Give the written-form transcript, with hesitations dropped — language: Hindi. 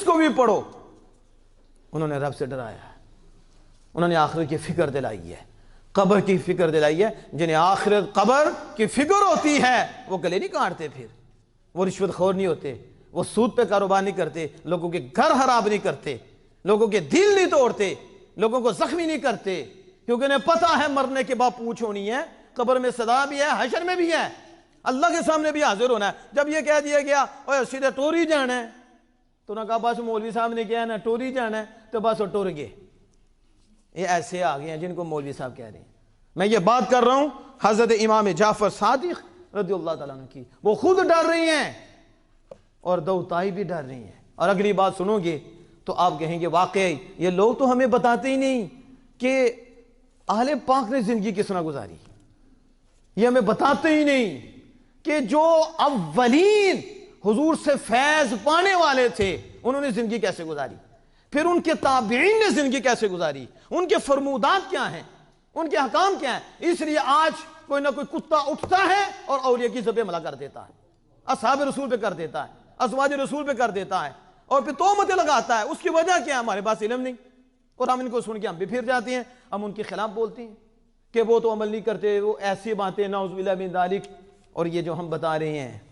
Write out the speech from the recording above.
हदीस को भी पढ़ो। उन्होंने रब से डराया, उन्होंने आखिरत की फिक्र दिलाई है, कब्र की फिक्र दिलाई है। जिन्हें आखिरत कब्र की फिक्र होती है वो गले नहीं काटते, फिर वो रिश्वतखोर नहीं होते, वो सूद पे कारोबार नहीं करते, लोगों के घर खराब नहीं करते, लोगों के दिल नहीं तोड़ते, लोगों को जख्मी नहीं करते, क्योंकि उन्हें पता है मरने के बाद पूछ होनी है, कब्र में सदा भी है, हशर में भी है, अल्लाह के सामने भी हाजिर होना है। जब ये कह दिया गया ओए सीधे टोरी जाना है, तो उन्होंने कहा बस मौलवी साहब ने किया ना टोरी जाना है, तो बस वो टुर गए। ये ऐसे आ गए हैं जिनको मौलवी साहब कह रहे हैं। मैं ये बात कर रहा हूं हजरत इमाम जाफर सादिक रज़ियल्लाहु ताला अन्हु की। वो खुद डर रही हैं और दो ताई भी डर रही हैं। और अगली बात सुनोगे तो आप कहेंगे वाकई ये लोग तो हमें बताते ही नहीं कि अहले पाक ने जिंदगी किस तरह गुजारी, ये हमें बताते ही नहीं कि जो अव्वलीन हुजूर से फैज पाने वाले थे उन्होंने जिंदगी कैसे गुजारी, फिर उनके ताबीन ने जिंदगी कैसे गुजारी, उनके फरमूदात क्या हैं, उनके हकाम क्या हैं। इसलिए आज कोई ना कोई कुत्ता उठता है और औलिया की ज़बे मला कर देता है, असहाब रसूल पे कर देता है, अज़वाज रसूल पे कर देता है और फिर तोहमतें लगाता है। उसकी वजह क्या है? हमारे पास इल्म नहीं, और हम इनको सुन के हम भी फिर जाते हैं, हम उनके खिलाफ बोलते हैं कि वो तो अमल नहीं करते, वो ऐसी बातें नाउज़ुबिल्लाह मिन ज़ालिक। और ये जो हम बता रहे हैं